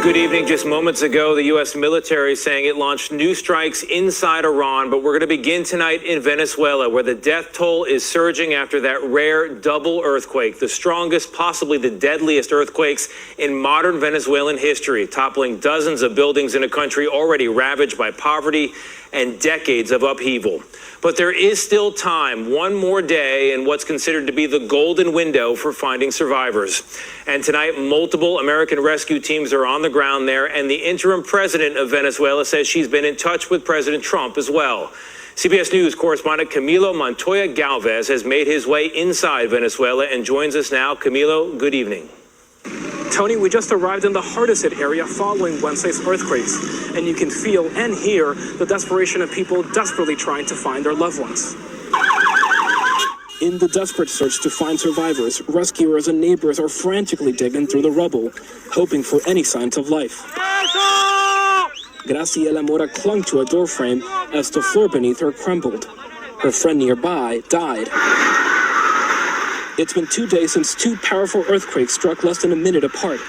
Good evening. Just moments ago, the U.S. military saying it launched new strikes inside Iran, but we're going to begin tonight in Venezuela, where the death toll is surging after that rare double earthquake, the strongest, possibly the deadliest earthquakes in modern Venezuelan history, toppling dozens of buildings in a country already ravaged by poverty and decades of upheaval. But there is still time, one more day in what's considered to be the golden window for finding survivors. And tonight, multiple American rescue teams are on the ground there, and the interim president of Venezuela says she's been in touch with President Trump as well. CBS News correspondent Camilo Montoya Galvez has made his way inside Venezuela and joins us now. Camilo, good evening. Tony, we just arrived in the hardest hit area following Wednesday's earthquakes, and you can feel and hear the desperation of people desperately trying to find their loved ones. In the desperate search to find survivors, rescuers and neighbors are frantically digging through the rubble, hoping for any signs of life. Graciela Mora clung to a doorframe as the floor beneath her crumbled. Her friend nearby died. It's been 2 days since two powerful earthquakes struck less than a minute apart,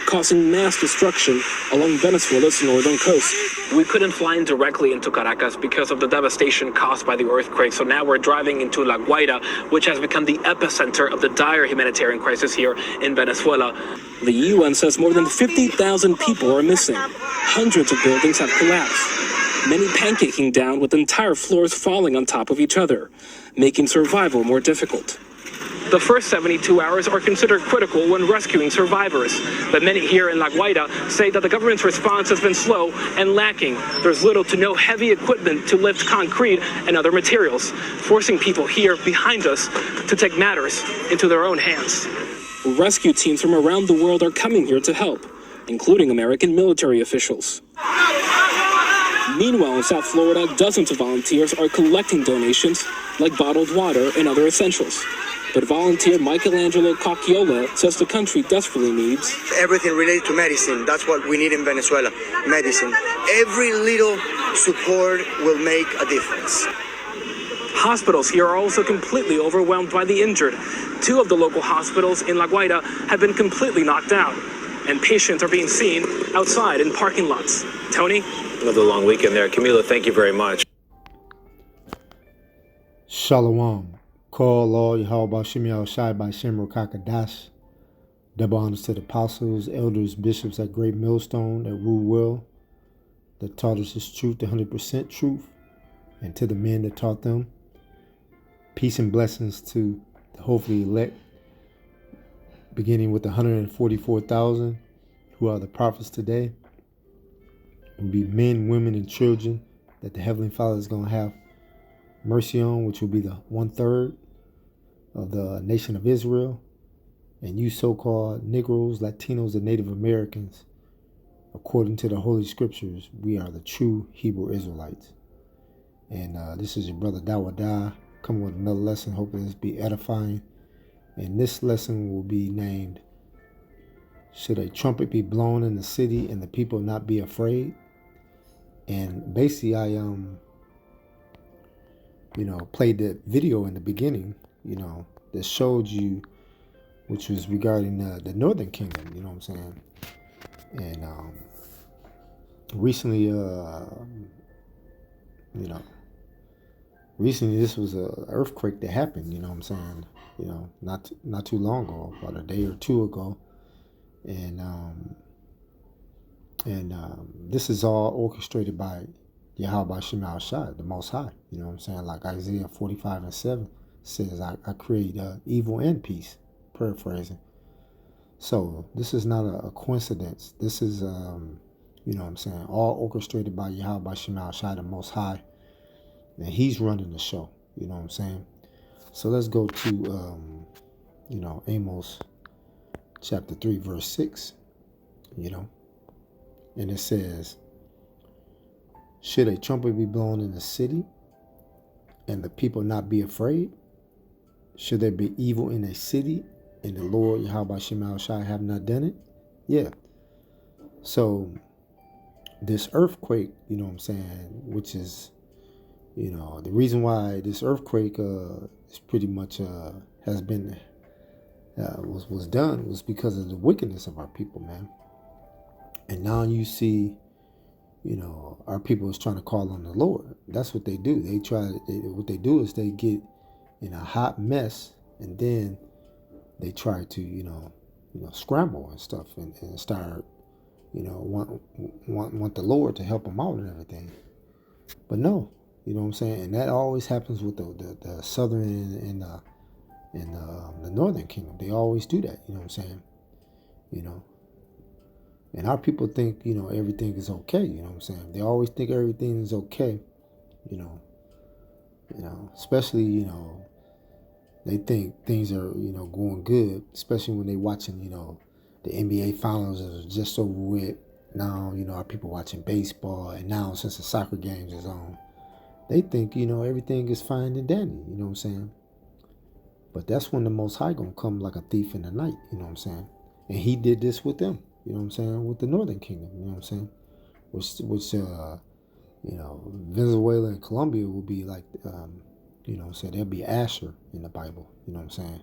causing mass destruction along Venezuela's northern coast. We couldn't fly in directly into Caracas because of the devastation caused by the earthquake, so now we're driving into La Guaira, which has become the epicenter of the dire humanitarian crisis here in Venezuela. The UN says more than 50,000 people are missing. Hundreds of buildings have collapsed, many pancaking down with entire floors falling on top of each other, making survival more difficult. The first 72 hours are considered critical when rescuing survivors, but many here in La Guaira say that the government's response has been slow and lacking. There's little to no heavy equipment to lift concrete and other materials, forcing people here behind us to take matters into their own hands. Rescue teams from around the world are coming here to help, including American military officials. Meanwhile, in South Florida, dozens of volunteers are collecting donations like bottled water and other essentials. But volunteer Michelangelo Cacchiola says the country desperately needs everything related to medicine. That's what we need in Venezuela, medicine. Every little support will make a difference. Hospitals here are also completely overwhelmed by the injured. Two of the local hospitals in La Guaira have been completely knocked down, and patients are being seen outside in parking lots. Tony? Another long weekend there. Camilo, thank you very much. Shalom. Call law Yahweh Shem Shai by Shem Rokakadash. Double honors to the apostles, elders, bishops at Great Millstone that rule well, that taught us His truth, the 100% truth, and to the men that taught them. Peace and blessings to the hopefully elect, beginning with the 144,000 who are the prophets today. It will be men, women, and children that the Heavenly Father is going to have mercy on, which will be the 1/3 of the nation of Israel, and you so-called Negroes, Latinos, and Native Americans, according to the Holy Scriptures, we are the true Hebrew Israelites. And this is your brother Dawada coming with another lesson. Hopefully this be edifying. And this lesson will be named, Should a Trumpet Be Blown in the City and the People Not Be Afraid? And basically I played the video in the beginning, that showed you, which was regarding the Northern Kingdom, you know what I'm saying? And recently this was an earthquake that happened, you know what I'm saying? Not too long ago, about a day or two ago. And this is all orchestrated by Yahweh Shem Shai, the Most High. You know what I'm saying? Like Isaiah 45:7 says, I create evil and peace, paraphrasing. So this is not a coincidence. This is, all orchestrated by Yahweh Shem Shai, the Most High. And He's running the show. You know what I'm saying? So let's go to, Amos chapter 3, verse 6, and it says, Should a trumpet be blown in the city and the people not be afraid? Should there be evil in a city and the Lord Yahweh Shem Shai have not done it? Yeah. So this earthquake, you know what I'm saying, which is, the reason why this earthquake is pretty much has been was done was because of the wickedness of our people, man. And now you see, our people is trying to call on the Lord. That's what they do. What they do is they get in a hot mess, and then they try to, scramble and stuff, and start, want the Lord to help them out and everything. But no, you know what I'm saying? And that always happens with the southern and the northern kingdom. They always do that, you know what I'm saying? And our people think, everything is okay, you know what I'm saying? They always think everything is okay, especially, they think things are, going good, especially when they watching, the NBA finals is just over with. Now, our people watching baseball, and now since the soccer games is on, they think, everything is fine and dandy, you know what I'm saying? But that's when the Most High gonna come like a thief in the night, you know what I'm saying? And he did this with them, you know what I'm saying, with the Northern Kingdom, you know what I'm saying? Which Venezuela and Colombia will be like, so there'll be Asher in the Bible, you know what I'm saying?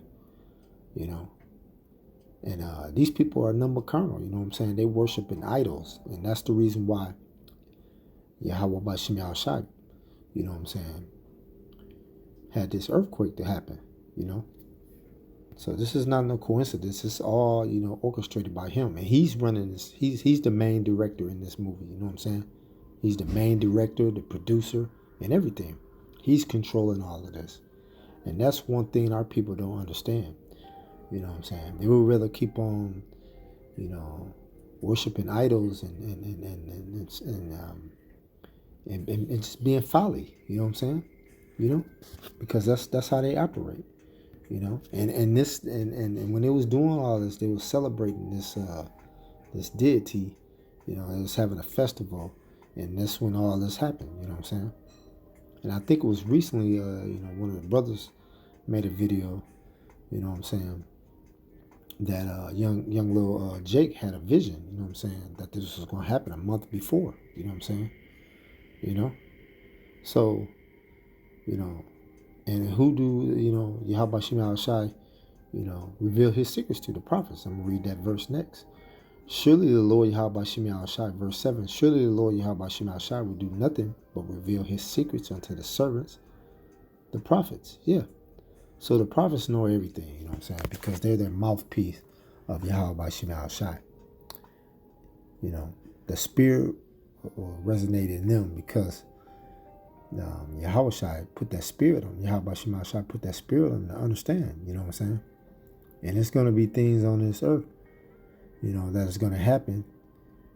And these people are number carnal, you know what I'm saying? They worshiping idols, and that's the reason why Yahweh Bashim Yahushai, you know what I'm saying, had this earthquake to happen, So this is not no coincidence. It's all, orchestrated by him, and he's running this. He's the main director in this movie, you know what I'm saying? He's the main director, the producer, and everything. He's controlling all of this, and that's one thing our people don't understand. You know what I'm saying? They would rather keep on, worshiping idols and just being folly. You know what I'm saying? Because that's how they operate. And when they was doing all this, they was celebrating this deity. They was having a festival, and that's when all this happened. You know what I'm saying? And I think it was recently, one of the brothers made a video. You know what I'm saying? That young little Jake had a vision, you know what I'm saying, that this was going to happen a month before, you know what I'm saying, So, and who do, Yahweh Bashim Yahushai, reveal his secrets to the prophets. I'm going to read that verse next. Surely the Lord Yahweh Bashim Yahushai, verse 7, surely the Lord Yahweh Bashim Yahushai will do nothing but reveal his secrets unto the servants, the prophets. Yeah. So the prophets know everything, you know what I'm saying, because they're their mouthpiece of Yahweh Bashim Yahushai. The spirit resonated in them because Yahushai put that spirit on. Yahweh Bashim Yahushai put that spirit on to understand, you know what I'm saying? And it's going to be things on this earth, that is going to happen,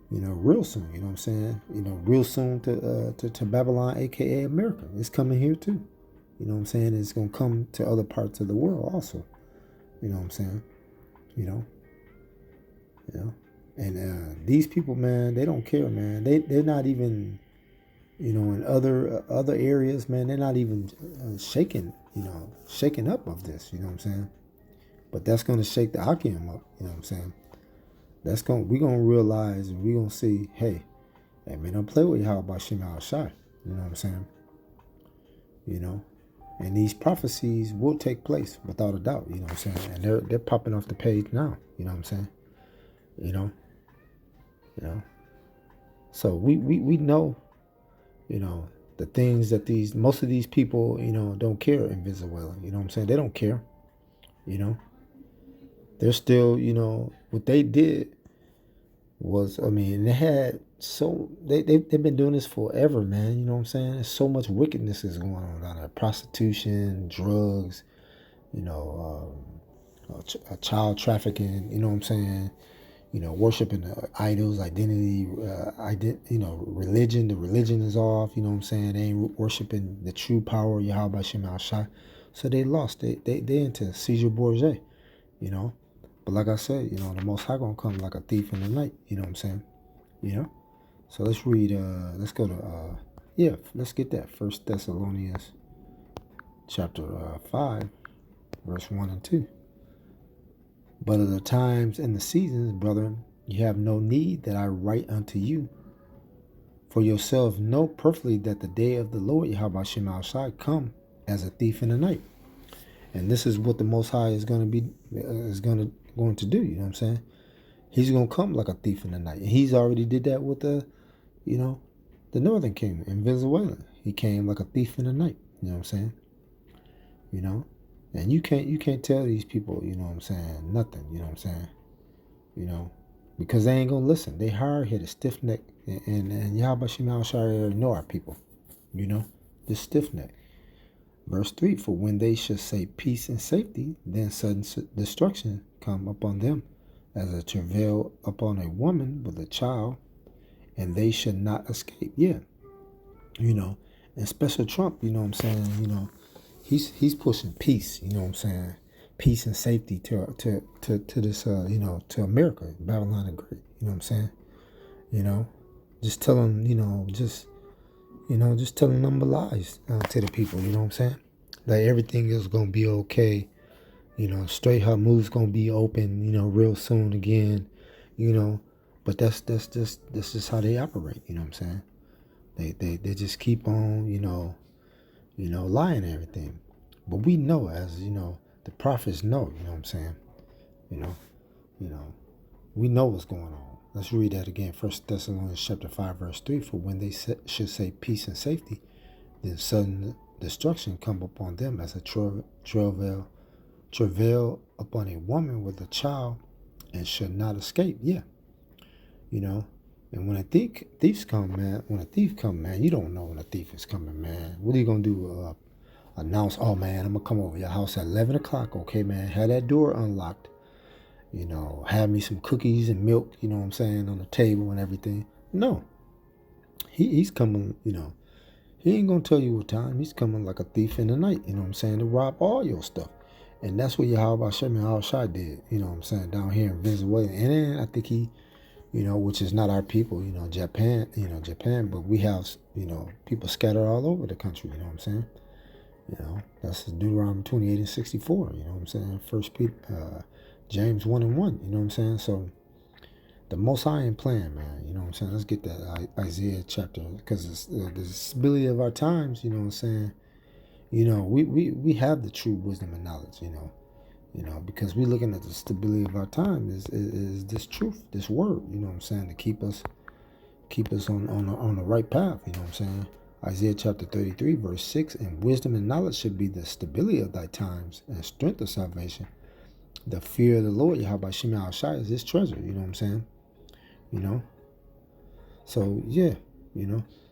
real soon, you know what I'm saying? Real soon to Babylon, a.k.a. America. It's coming here too. You know what I'm saying? It's going to come to other parts of the world also. You know what I'm saying? And these people, man, they don't care, man. They're not even, in other areas, man, they're not even shaken up of this, you know what I'm saying? But that's going to shake the Akim up, you know what I'm saying? We're going to realize, and we're going to see, hey, man, don't play with Yahweh Bashim Yahushai, you know what I'm saying? And these prophecies will take place without a doubt, you know what I'm saying? And they're popping off the page now, you know what I'm saying? So we know, the things that most of these people, don't care in Venezuela, you know what I'm saying? They don't care, They're still, what they did was, they had they've been doing this forever, man. You know what I'm saying? There's so much wickedness is going on down there. Prostitution, drugs, child trafficking, you know what I'm saying? Worshiping idols, identity, religion. The religion is off, you know what I'm saying? They ain't worshiping the true power of Yahweh Bashim Yahushai. So they lost. They into Caesar Borgia, But like I said, the Most High gonna come like a thief in the night, you know what I'm saying? So let's read, let's go to, let's get that. 1 Thessalonians chapter 5, verse 1 and 2. But of the times and the seasons, brethren, you have no need that I write unto you. For yourselves know perfectly that the day of the Lord Yahweh Bashim Yahushai come as a thief in the night. And this is what the Most High is going to do, you know what I'm saying? He's gonna come like a thief in the night. And he's already did that with the Northern Kingdom in Venezuela. He came like a thief in the night. You know what I'm saying? And you can't tell these people, nothing, you know what I'm saying? Because they ain't gonna listen. They hard-headed, stiff-neck, and Yahweh Shema Shai know our people, just stiff-neck. Verse 3, for when they shall say peace and safety, then sudden destruction come upon them, as a travail upon a woman with a child, and they should not escape. Yeah. And Special Trump, he's pushing peace, peace and safety to this, to America, Babylon the Great, just telling, just telling them the lies to the people, that everything is going to be okay, Strait Hormuz going to be open, real soon again, but that's just how they operate, They just keep on, lying and everything. But we know, as the prophets know, we know what's going on. Let's read that again. 1 Thessalonians chapter 5, verse 3. For when they should say peace and safety, then sudden destruction come upon them as a travail upon a woman with a child, and should not escape. Yeah. And when a thief come, man, you don't know when a thief is coming, man. What are you going to do? Announce, oh, man, I'm going to come over your house at 11 o'clock. Okay, man, have that door unlocked. Have me some cookies and milk, on the table and everything. No. He's coming, he ain't going to tell you what time. He's coming like a thief in the night, to rob all your stuff. And that's what Yahweh Shem and Al-Shai did, down here in Venezuela. And then I think he, which is not our people, Japan, but we have, people scattered all over the country, that's Deuteronomy 28 and 64, First Peter, James 1 and 1, So the Most High ain't playing, man, Let's get that Isaiah chapter, because it's the stability of our times, we have the true wisdom and knowledge, because we're looking at the stability of our time is this truth, this word, to keep us on the right path, Isaiah chapter 33, verse 6, and wisdom and knowledge should be the stability of thy times and strength of salvation. The fear of the Lord, Yahweh Shema Al-Shai, is his treasure, So, yeah,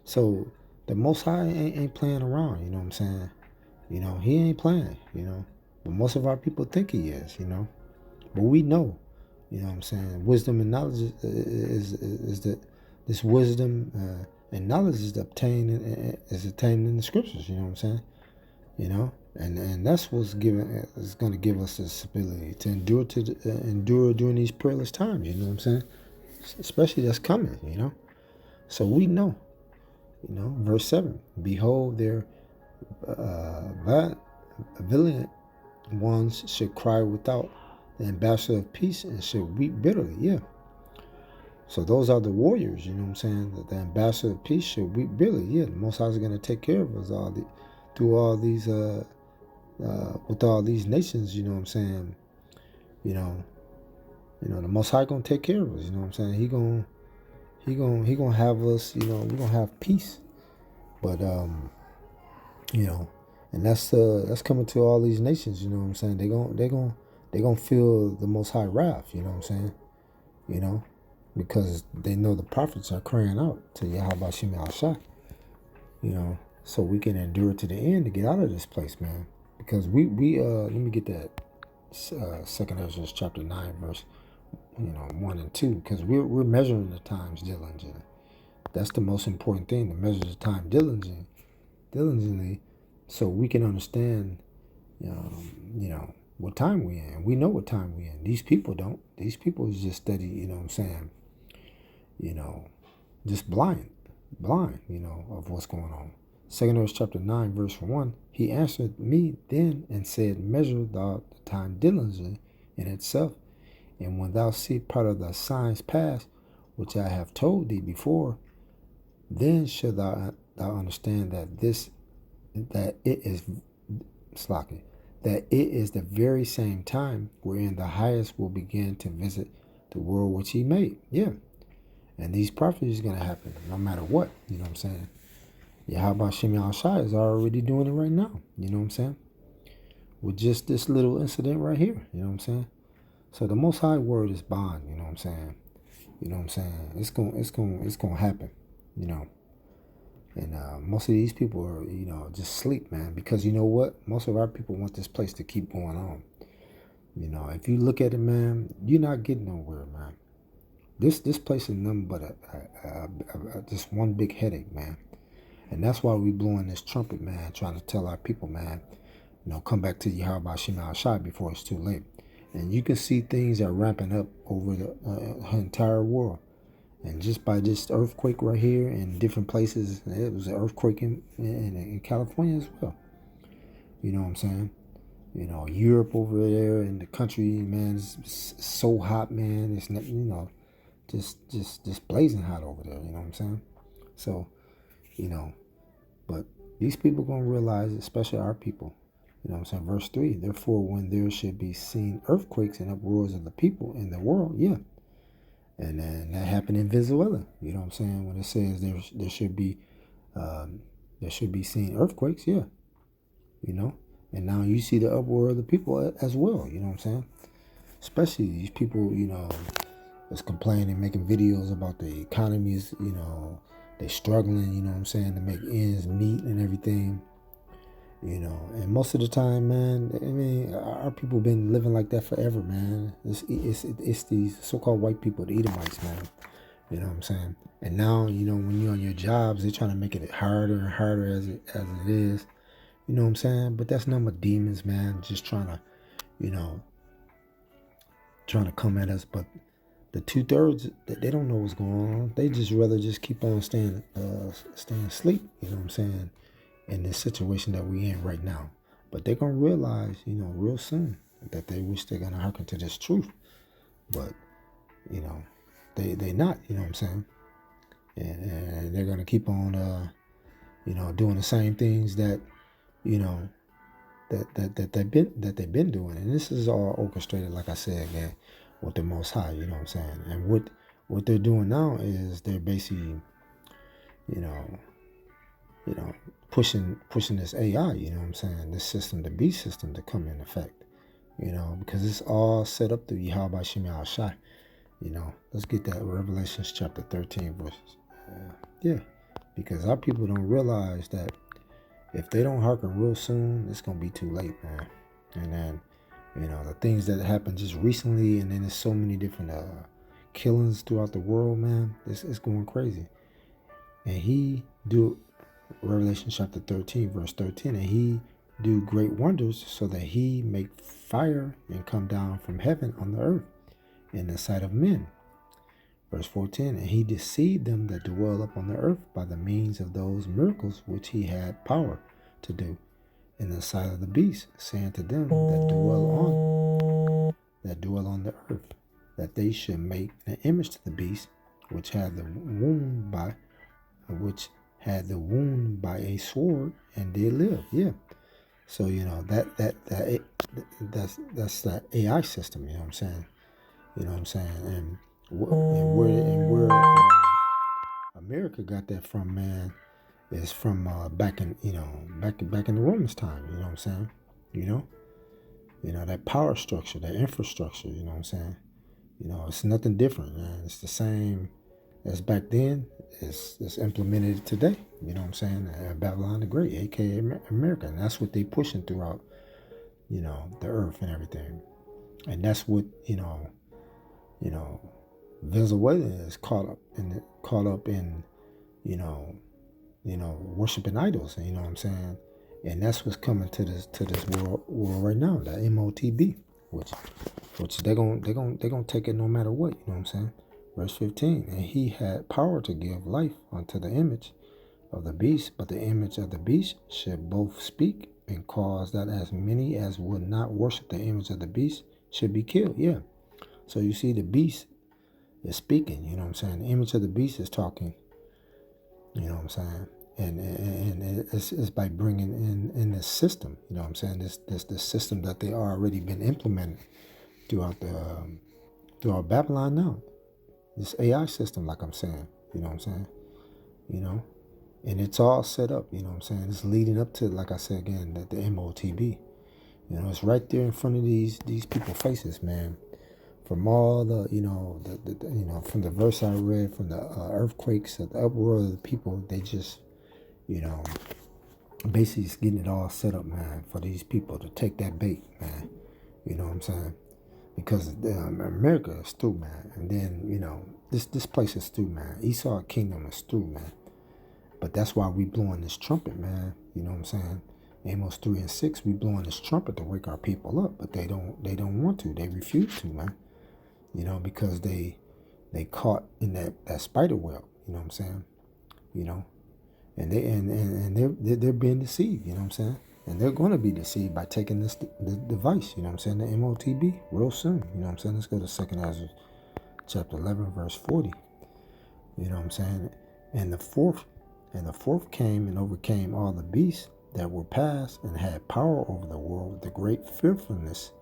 So the Most High ain't playing around, He ain't playing, But most of our people think he is, But we know, Wisdom and knowledge is that this wisdom and knowledge is attained in the scriptures, And that's what's is going to give us this ability to endure during these perilous times, Especially that's coming, So we know, verse 7, behold, their valiant ones should cry without, the ambassador of peace, and should weep bitterly. Yeah. So those are the warriors, That the ambassador of peace should weep bitterly. Yeah, the Most High is going to take care of us through all these with all these nations, The Most High gonna take care of us, He gonna have us, we're gonna have peace. But and that's coming to all these nations, They're gonna feel the Most High wrath, because they know the prophets are crying out to Yahweh Shem Al-Shai, so we can endure to the end to get out of this place, man. Because we let me get that 2nd Ezra chapter 9 verse 1 and 2, because we're measuring the times diligently. That's the most important thing, to measure the time diligently, so we can understand, what time we're in. We know what time we're in. These people don't. These people is just steady, just blind, of what's going on. 2nd Ezra chapter 9, verse 1, he answered me then and said, measure thou the time diligently in itself, and when thou see part of the signs pass, which I have told thee before, then shalt thou understand that it is the very same time wherein the highest will begin to visit the world which he made. Yeah. And these prophecies are going to happen no matter what. You know what I'm saying? Yahweh Shem Shai is already doing it right now. You know what I'm saying? With just this little incident right here. You know what I'm saying? So the Most High word is bond. You know what I'm saying? You know what I'm saying? It's gonna happen. You know. And most of these people are, just sleep, man. Because you know what? Most of our people want this place to keep going on. You know, if you look at it, man, you're not getting nowhere, man. This place is nothing but just one big headache, man. And that's why we blowing this trumpet, man, trying to tell our people, man, come back to Yahweh Shem Shai before it's too late. And you can see things are ramping up over the entire world. And just by this earthquake right here in different places, it was an earthquake in California as well. You know what I'm saying? Europe over there in the country, man, it's so hot, man. It's not, just blazing hot over there. You know what I'm saying? So, but these people gonna realize, especially our people. You know what I'm saying? Verse 3, therefore, when there should be seen earthquakes and uproars of the people in the world, yeah. And then that happened in Venezuela. You know what I'm saying? When it says there should be seen earthquakes, yeah. And now you see the uproar of the people as well. You know what I'm saying? Especially these people, that's complaining, making videos about the economies, they're struggling, you know what I'm saying, to make ends meet and everything. And most of the time, man, I mean, our people been living like that forever, man. It's these so-called white people, the Edomites, man. You know what I'm saying? And now, when you're on your jobs, they're trying to make it harder and harder as it is. You know what I'm saying? But that's nothing but demons, man, just trying to come at us. But the 2/3, they don't know what's going on. They just rather just keep on staying asleep, you know what I'm saying, in this situation that we in right now. But they're going to realize, real soon that they wish they're going to hearken to this truth. But, they not, you know what I'm saying? And they're going to keep on, doing the same things that, that they've been doing. And this is all orchestrated, like I said, man, with the Most High, you know what I'm saying? And what they're doing now is they're basically, pushing this AI, you know what I'm saying, this system, the beast system, to come in effect, because it's all set up through Yahweh Shem Shai. Let's get that Revelations chapter 13 verses. Yeah, because our people don't realize that if they don't hearken real soon, it's gonna be too late, man. And then, the things that happened just recently, and then there's so many different killings throughout the world, man. It's going crazy. And he do Revelation chapter 13, verse 13, and he do great wonders so that he make fire and come down from heaven on the earth in the sight of men. Verse 14, and he deceived them that dwell upon the earth by the means of those miracles which he had power to do in the sight of the beast, saying to them that dwell on the earth, that they should make an image to the beast which had the wound by a sword and did live. Yeah. So that's the AI system. You know what I'm saying? You know what I'm saying? And where America got that from, man, is from back in the Romans time. You know what I'm saying? That power structure, that infrastructure. You know what I'm saying? It's nothing different, man. It's the same as back then. It's implemented today. You know what I'm saying? Babylon the Great, aka America, and that's what they pushing throughout, the earth and everything. And that's what Venezuela is caught up in worshiping idols. You know what I'm saying? And that's what's coming to this world right now, the MOTB, which they're gonna take it no matter what. You know what I'm saying? Verse 15, and he had power to give life unto the image of the beast, but the image of the beast should both speak and cause that as many as would not worship the image of the beast should be killed. Yeah. So you see the beast is speaking, you know what I'm saying? The image of the beast is talking, you know what I'm saying? And it's by bringing in this system, you know what I'm saying? This system that they already been implementing throughout through our Babylon now. This AI system, like I'm saying, you know what I'm saying? You know, and it's all set up, you know what I'm saying? It's leading up to, like I said again, the MOTB. You know, it's right there in front of these people's faces, man. From all the, you know, from the verse I read, from the earthquakes, the uproar of the people, they just, you know, basically it's getting it all set up, man, for these people to take that bait, man. You know what I'm saying? Because America is through, man. And then, you know, this place is through, man. Esau Kingdom is through, man. But that's why we blowing this trumpet, man. You know what I'm saying? Amos 3 and 6, we blowing this trumpet to wake our people up, but they don't want to. They refuse to, man. You know, because they caught in that spider web. You know what I'm saying? You know, and they're being deceived. You know what I'm saying? And they're going to be deceived by taking this device. You know what I'm saying? The MOTB real soon. You know what I'm saying? Let's go to 2 Ezra chapter 11 verse 40. You know what I'm saying? And the fourth came and overcame all the beasts that were past and had power over the world with the great fearfulness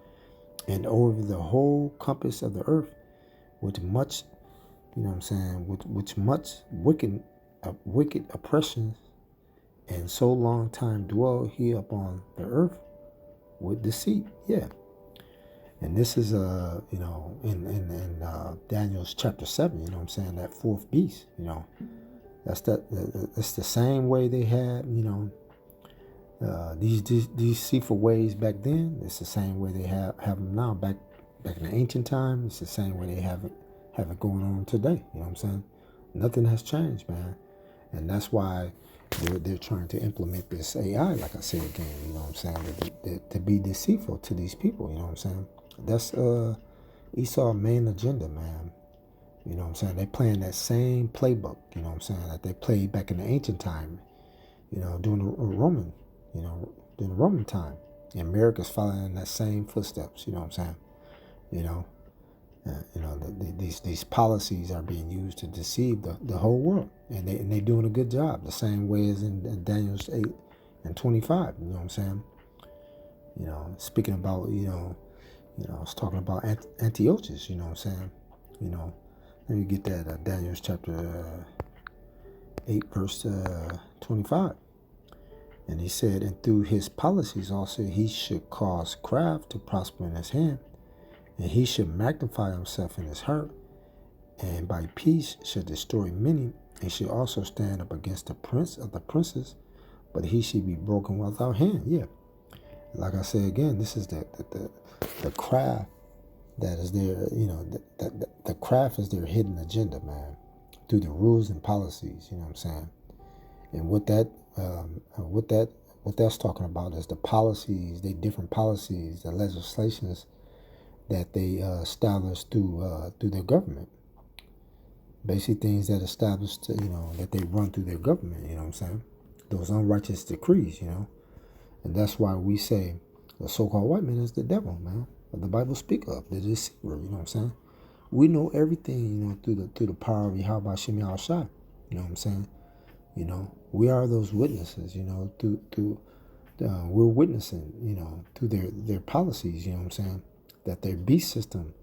and over the whole compass of the earth with much, you know what I'm saying, with much wicked oppression, and so long time dwell he upon the earth with deceit. Yeah. And this is you know, in Daniel's chapter 7, you know what I'm saying, that fourth beast, you know. It's the same way they had, you know, these deceitful ways back then. It's the same way they have them now. Back in the ancient time, it's the same way they have it going on today. You know what I'm saying? Nothing has changed, man. And that's why they're trying to implement this AI, like I said again. You know what I'm saying? To be deceitful to these people. You know what I'm saying? That's Esau's main agenda, man. You know what I'm saying? They're playing that same playbook, you know what I'm saying, that they played back in the ancient time, you know, during the Roman time. And America's following in that same footsteps, you know what I'm saying? You know, these policies are being used to deceive the whole world. And they're doing a good job, the same way as in Daniel's 8 and 25, you know what I'm saying? You know, speaking about, you know, I was talking about Antiochus, you know what I'm saying? You know, let me get that, Daniel's chapter 8, verse 25. And he said, and through his policies also he should cause craft to prosper in his hand, and he should magnify himself in his heart, and by peace should destroy many, and should also stand up against the prince of the princes, but he should be broken without hand. Yeah. Like I said again, this is the craft that is their, you know, the craft is their hidden agenda, man, through the rules and policies, you know what I'm saying? And what that's talking about is the policies, the different policies, the legislations that they establish through their government. Basically things that established, you know, that they run through their government, you know what I'm saying? Those unrighteous decrees, you know? And that's why we say the so-called white man is the devil, man. The Bible speak of the deceiver, you know what I'm saying? We know everything, you know, through the power of Yahweh Shem Yahushua, you know what I'm saying? You know, we are those witnesses, you know, we're witnessing, you know, through their policies, you know what I'm saying? That their beast system,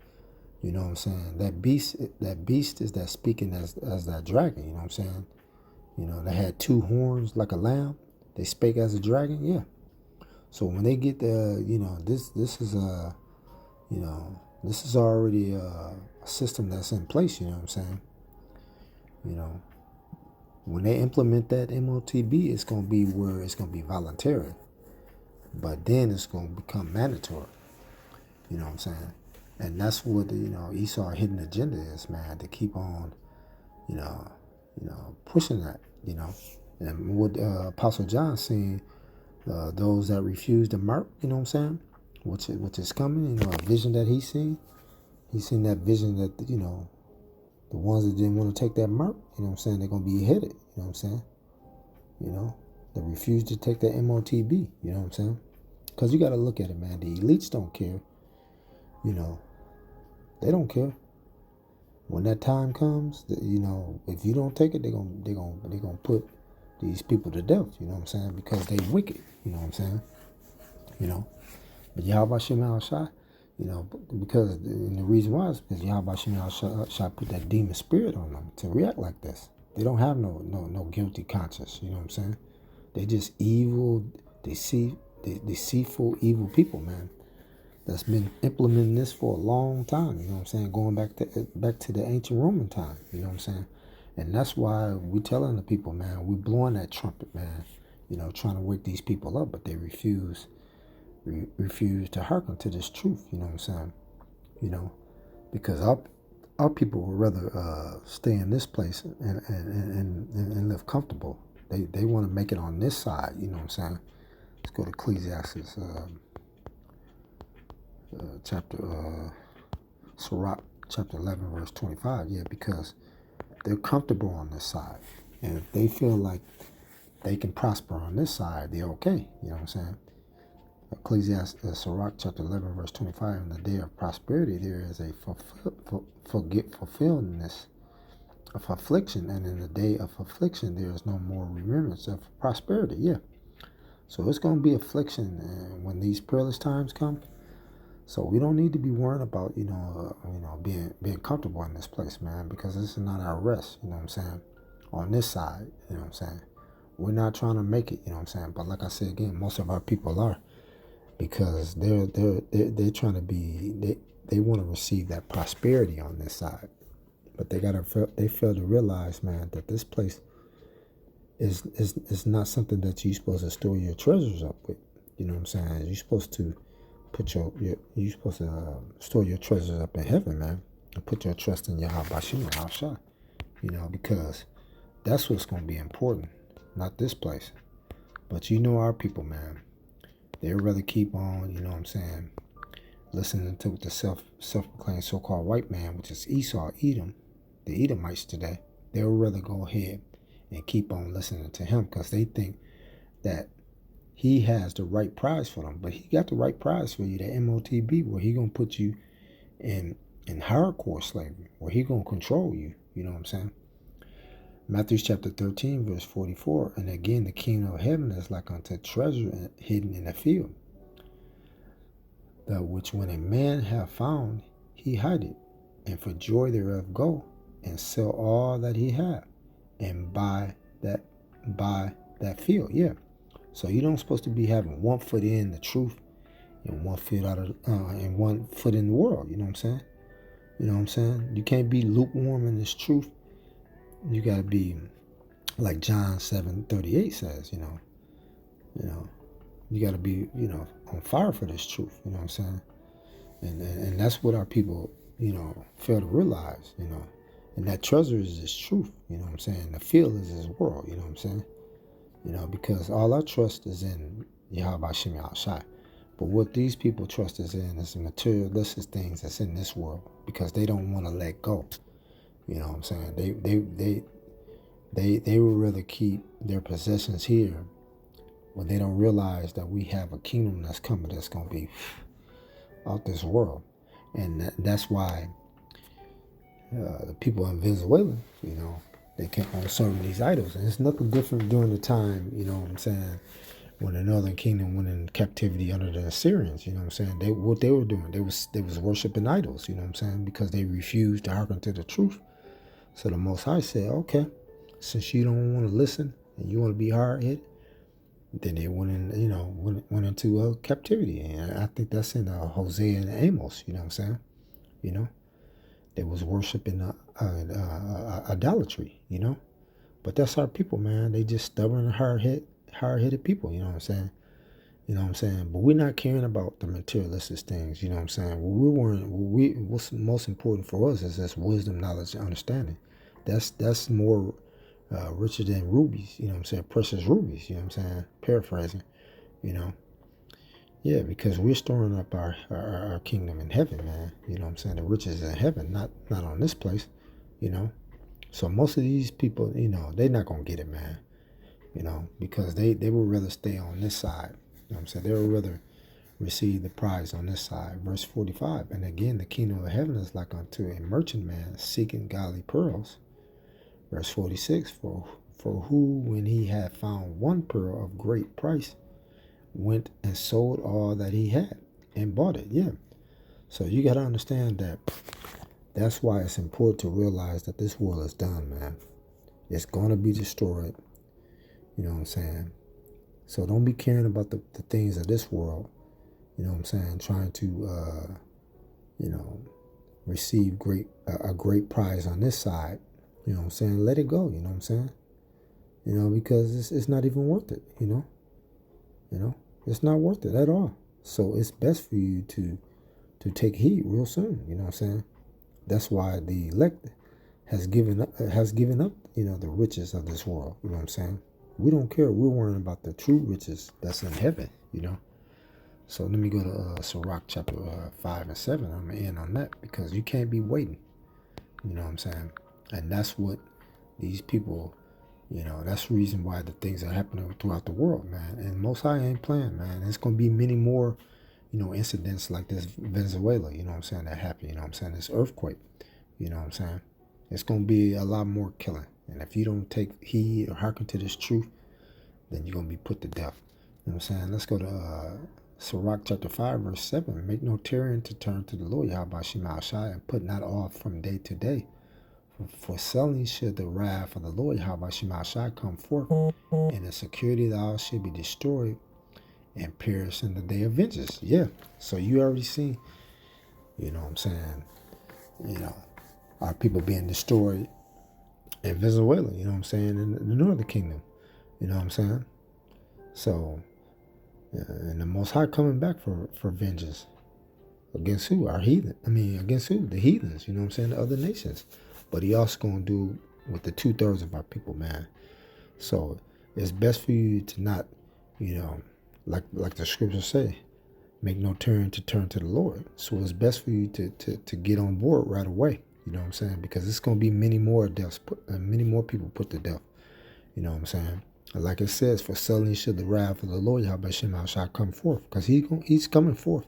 you know what I'm saying? That beast is that speaking as that dragon, you know what I'm saying? You know, they had two horns like a lamb. They spake as a dragon, yeah. So when they get the, you know, this is a, you know, this is already a system that's in place, you know what I'm saying? You know, when they implement that MOTB, it's going to be where it's going to be voluntary. But then it's going to become mandatory. You know what I'm saying? And that's what, you know, Esau's hidden agenda is, man, to keep on, you know, pushing that, you know. And what Apostle John saying, those that refuse the mark, you know what I'm saying? Which is coming, you know, a vision that he's seen. He's seen that vision that, you know, the ones that didn't want to take that mark, you know what I'm saying, they're going to be headed, you know what I'm saying? You know, they refuse to take that MOTB, you know what I'm saying? Because you got to look at it, man. The elites don't care. You know, they don't care. When that time comes, you know, if you don't take it, they're gonna put these people to death, you know what I'm saying? Because they wicked, you know what I'm saying? You know, but Yahweh Shem Al Shai, You know, because and the reason why is because Yahweh shall put that demon spirit on them to react like this. They don't have no guilty conscience. You know what I'm saying? They just evil, deceitful, evil people, man. That's been implementing this for a long time. You know what I'm saying? Going back to the ancient Roman time. You know what I'm saying? And that's why we telling the people, man, we blowing that trumpet, man. You know, trying to wake these people up, but they refuse to hearken to this truth. You know what I'm saying? You know, because our people would rather stay in this place and live comfortable. They want to make it on this side. You know what I'm saying? Let's go to Ecclesiastes Sirach chapter 11 verse 25. Yeah, because they're comfortable on this side, and if they feel like they can prosper on this side, they're okay. You know what I'm saying? Ecclesiastes, Sirach chapter 11, verse 25, in the day of prosperity, there is a fulfillment of affliction, and in the day of affliction, there is no more remembrance of prosperity. Yeah. So it's going to be affliction when these perilous times come. So we don't need to be worrying about, being comfortable in this place, man, because this is not our rest, you know what I'm saying? On this side, you know what I'm saying? We're not trying to make it, you know what I'm saying? But like I said again, most of our people are. Because they're trying to they want to receive that prosperity on this side, but they fail to realize, man, that this place is not something that you're supposed to store your treasures up with. You know what I'm saying? You're supposed to store your treasures up in heaven, man, and put your trust in Yahweh Shah. You know, because that's what's going to be important, not this place. But you know our people, man. They'd rather keep on, you know what I'm saying, listening to the self-proclaimed so-called white man, which is Esau, Edom, the Edomites today. They'll rather go ahead and keep on listening to him because they think that he has the right prize for them. But he got the right prize for you, the MOTB, where he going to put you in hardcore slavery, where he going to control you. You know what I'm saying? Matthew chapter 13, verse 44, and again, the kingdom of heaven is like unto treasure hidden in a field, the which when a man hath found, he hide it, and for joy thereof go and sell all that he hath, and buy that field. Yeah. So you don't supposed to be having 1 foot in the truth and 1 foot and 1 foot in the world. You know what I'm saying? You know what I'm saying? You can't be lukewarm in this truth. You got to be like John 7:38 says, you know, you got to be, on fire for this truth. You know what I'm saying? And that's what our people, fail to realize, and that treasure is this truth. You know what I'm saying? The field is his world. You know what I'm saying? Because all our trust is in Yahweh Shem Shai. But what these people trust is in is the materialistic things that's in this world because they don't want to let go. You know what I'm saying? They would rather keep their possessions here when they don't realize that we have a kingdom that's coming that's going to be out this world. And that's why the people in Venezuela, they kept on serving these idols. And it's nothing different during the time, you know what I'm saying, when the Northern Kingdom went in captivity under the Assyrians. You know what I'm saying? What they were doing, they was worshiping idols, you know what I'm saying, because they refused to hearken to the truth. So the Most High said, okay, since you don't want to listen and you want to be hard hit, then they went in, went into captivity. And I think that's in Hosea and Amos, you know what I'm saying? They was worshiping idolatry, But that's our people, man. They just stubborn and hard-headed people, you know what I'm saying? You know what I'm saying? But we're not caring about the materialistic things, you know what I'm saying? What's most important for us is this wisdom, knowledge, and understanding. That's more richer than rubies, you know what I'm saying? Precious rubies, you know what I'm saying? Paraphrasing, Yeah, because we're storing up our kingdom in heaven, man. You know what I'm saying? The riches in heaven, not on this place, So most of these people, they're not going to get it, man. Because they would rather stay on this side. You know what I'm saying? They would rather receive the prize on this side. Verse 45, and again, the kingdom of heaven is like unto a merchant man seeking godly pearls. Verse 46, for who, when he had found one pearl of great price, went and sold all that he had and bought it. Yeah. So you got to understand that that's why it's important to realize that this world is done, man. It's going to be destroyed. You know what I'm saying? So don't be caring about the things of this world. You know what I'm saying? Trying to, receive a great prize on this side. You know what I'm saying? Let it go. You know what I'm saying? Because it's not even worth it. It's not worth it at all. So it's best for you to take heed real soon. You know what I'm saying? That's why the elect has given up, the riches of this world. You know what I'm saying? We don't care. We're worrying about the true riches that's in heaven, So let me go to Sirach chapter 5 and 7. I'm going to end on that because you can't be waiting. You know what I'm saying? And that's what these people, that's the reason why the things are happening throughout the world, man. And Most High ain't playing, man. There's going to be many more, incidents like this Venezuela, that happened, this earthquake, you know what I'm saying? It's going to be a lot more killing. And if you don't take heed or hearken to this truth, then you're going to be put to death. You know what I'm saying? Let's go to Sirach chapter 5, verse 7. Make no tarrying to turn to the Lord, Yahweh Shema Shai, and put not off from day to day. For suddenly should the wrath of the Lord, Yahweh Shema Shai, come forth, and the security thou should be destroyed, and perish in the day of vengeance. Yeah. So you already see, you know what I'm saying, our people being destroyed in Venezuela, you know what I'm saying, in the northern kingdom, you know what I'm saying? So, and the Most High coming back for vengeance. Against who? Against who? The heathens, you know what I'm saying, the other nations. But he also going to do with the 2/3 of our people, man. So it's best for you to not, like the scriptures say, make no turn to the Lord. So it's best for you to get on board right away. You know what I'm saying? Because it's going to be many more deaths, many more people put to death. You know what I'm saying? Like it says, for suddenly should the wrath of the Lord Yahweh Shema shall come forth. Because he's coming forth.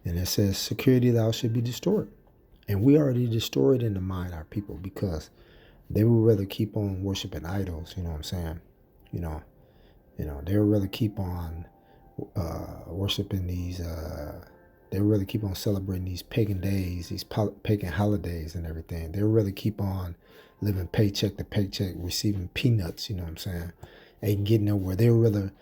And it says, security thou should be destroyed. And we already destroyed in the mind our people because they would rather keep on worshiping idols. You know what I'm saying? They would rather keep on worshiping these, they would rather keep on celebrating these pagan days, these pagan holidays and everything. They would rather keep on living paycheck to paycheck, receiving peanuts, you know what I'm saying? Ain't getting nowhere. They would rather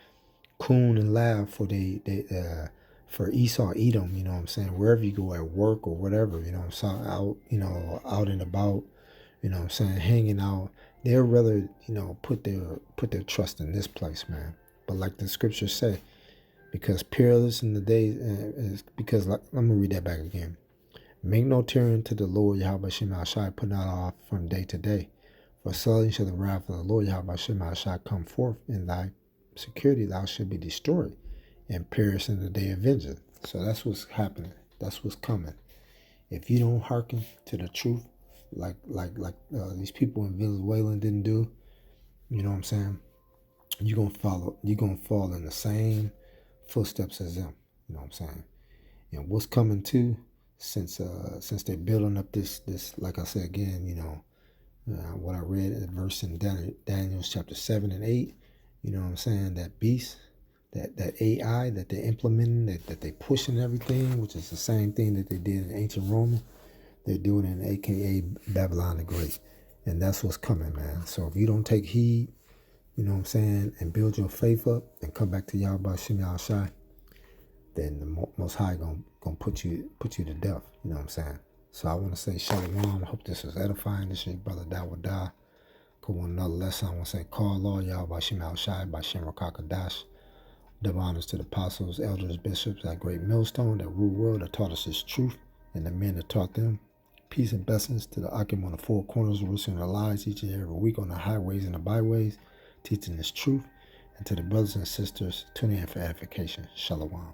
coon and laugh for Esau, Edom, you know what I'm saying? Wherever you go at work or whatever, out and about, you know what I'm saying, hanging out. They'd rather, put their trust in this place, man. But like the scriptures say, because peerless in the days, because I'm going to read that back again. Make no turn to the Lord Yahweh Shema Shai, put not off from day to day. For suddenly shall the wrath of the Lord Yahweh Shema Shai come forth, in thy security thou should be destroyed, and perish in the day of vengeance. So that's what's happening. That's what's coming. If you don't hearken to the truth, like these people in Venezuela didn't do, you know what I'm saying? You're gonna fall in the same footsteps as them. You know what I'm saying? And what's coming too, since they're building up this, like I said again, what I read in verse in Daniel chapter 7 and 8, you know what I'm saying? That beast, that AI that they're implementing, that they pushing everything, which is the same thing that they did in ancient Rome, they're doing in AKA Babylon the Great. And that's what's coming, man. So if you don't take heed, you know what I'm saying, and build your faith up and come back to Yahweh Shem Shai, then the Most High gonna put you to death. You know what I'm saying? So I want to say Shalom. I hope this was edifying. This is your brother Dawadah. Go on another lesson. I want to say call Lord Yahweh Shem Shai by Shem Rakakadash. Double honors to the apostles, elders, bishops, that great millstone, that rule world that taught us this truth, and the men that taught them. Peace and blessings to the Akim on the four corners, roosting their lives each and every week on the highways and the byways, teaching this truth, and to the brothers and sisters tuning in for edification. Shalom.